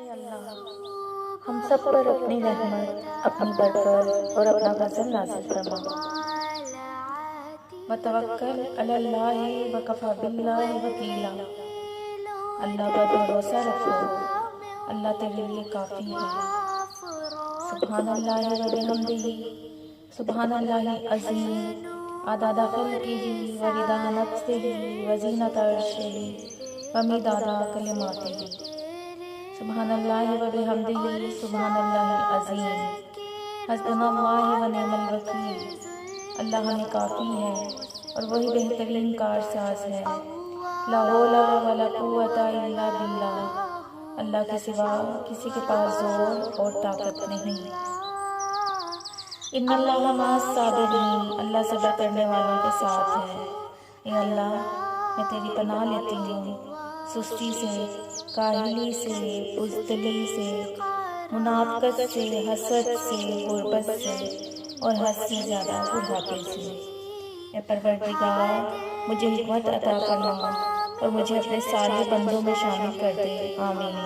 اے اللہ، ہم سب پر اپنی رحمت، اپنی برکت اور اپنا فضل نازل فرما۔ وتوکل علی اللہ وکفی باللہ وکیلا۔ اللہ پر بھروسہ رکھو، اللہ تیرے لیے کافی ہے۔ سبحان اللہ وبحمدہ، سبحان اللہ العظیم، عدد خلقہ ورضا نفسہ وزینۃ عرشہ ومداد کلماتہ۔ سبحان اللہ وبحمدہ، سبحان اللہ العظیم، حسبنا اللہ ونعم الوکیل۔ اللہ ہمیں کافی ہے اور وہی بہترین کارساز ہے۔ لا حول ولا قوت الا باللہ۔ اللہ کے سوا کسی کے پاس زور اور طاقت نہیں۔ ان اللہ مع الصابرین، اللہ صبر کرنے والوں کے ساتھ ہے۔ اے اللہ، میں تیری پناہ لیتی ہوں سستی سے، کاہلی سے، بزدلی سے، منافقت سے، حسد سے، غربت سے اور حد سے زیادہ بڑھاپے سے۔ اے پروردگار، مجھے حکمت عطا فرما اور مجھے اپنے صالح بندوں میں شامل کر دے، آمین۔